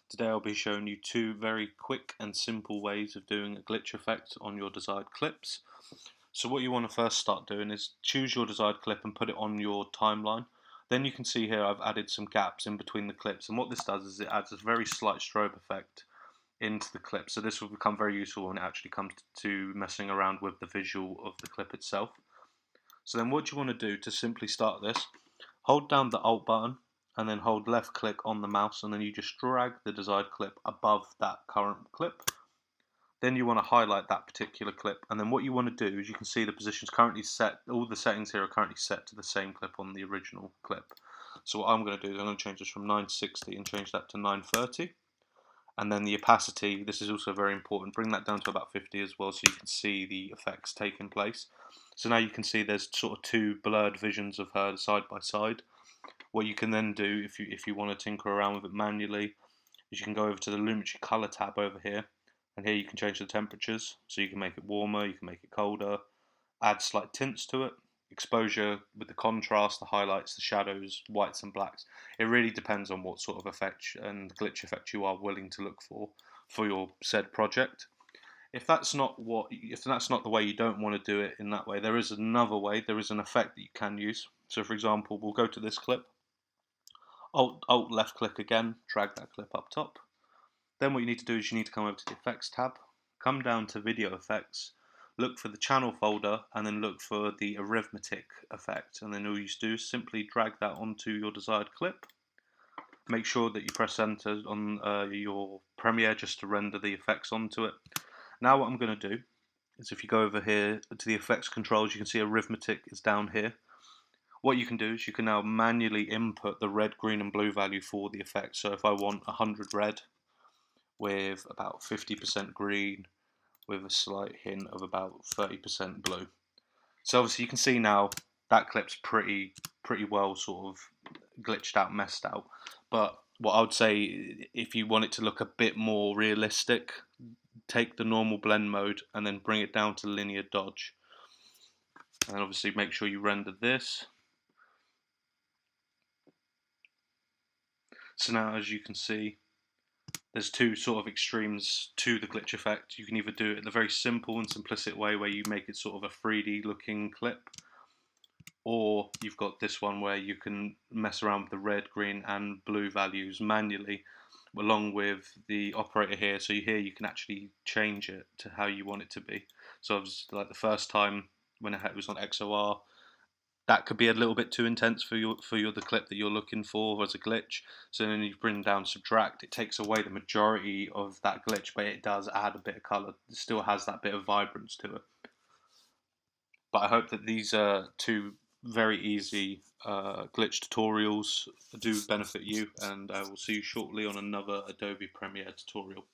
Today I'll be showing you two very quick and simple ways of doing a glitch effect on your desired clips. So what you want to first start doing is choose your desired clip and put it on your timeline. Then you can see here I've added some gaps in between the clips, and what this does is it adds a very slight strobe effect into the clip. So this will become very useful when it actually comes to messing around with the visual of the clip itself. So then what you want to do to simply start this, hold down the Alt button and then hold left click on the mouse, and then you just drag the desired clip above that current clip. Then you want to highlight that particular clip, and then what you want to do is you can see the position's currently set, all the settings here are currently set to the same clip on the original clip. So what I'm going to do is I'm going to change this from 960 and change that to 930. And then the opacity, this is also very important, bring that down to about 50 as well so you can see the effects taking place. So now you can see there's sort of two blurred visions of her side by side. What you can then do if you want to tinker around with it manually is you can go over to the Lumetri color tab over here, and here you can change the temperatures, so you can make it warmer, you can make it colder, add slight tints to it, exposure with the contrast, the highlights, the shadows, whites and blacks. It really depends on what sort of effect and glitch effect you are willing to look for your said project. If that's not the way, you don't want to do it in that way, there is another way. There is an effect that you can use. So for example, we'll go to this clip, Alt left click again, drag that clip up top. Then what you need to do is you need to come over to the effects tab, come down to video effects, look for the channel folder, and then look for the arithmetic effect. And then all you do is simply drag that onto your desired clip. Make sure that you press enter on your Premiere just to render the effects onto it. Now what I'm going to do is, if you go over here to the effects controls, you can see arithmetic is down here. What you can do is you can now manually input the red, green and blue value for the effect. So if I want 100 red with about 50% green with a slight hint of about 30% blue. So obviously you can see now that clip's pretty well sort of glitched out, messed out. But what I would say, if you want it to look a bit more realistic, take the normal blend mode and then bring it down to linear dodge. And obviously make sure you render this. So now, as you can see, there's two sort of extremes to the glitch effect. You can either do it in the very simple and simplistic way where you make it sort of a 3D looking clip, or you've got this one where you can mess around with the red, green and blue values manually along with the operator here. So here you can actually change it to how you want it to be. So obviously, like the first time when it was on XOR, that could be a little bit too intense for the clip that you're looking for as a glitch. So then you bring down subtract, it takes away the majority of that glitch, but it does add a bit of color. It still has that bit of vibrance to it. But I hope that these two very easy glitch tutorials do benefit you, and I will see you shortly on another Adobe Premiere tutorial.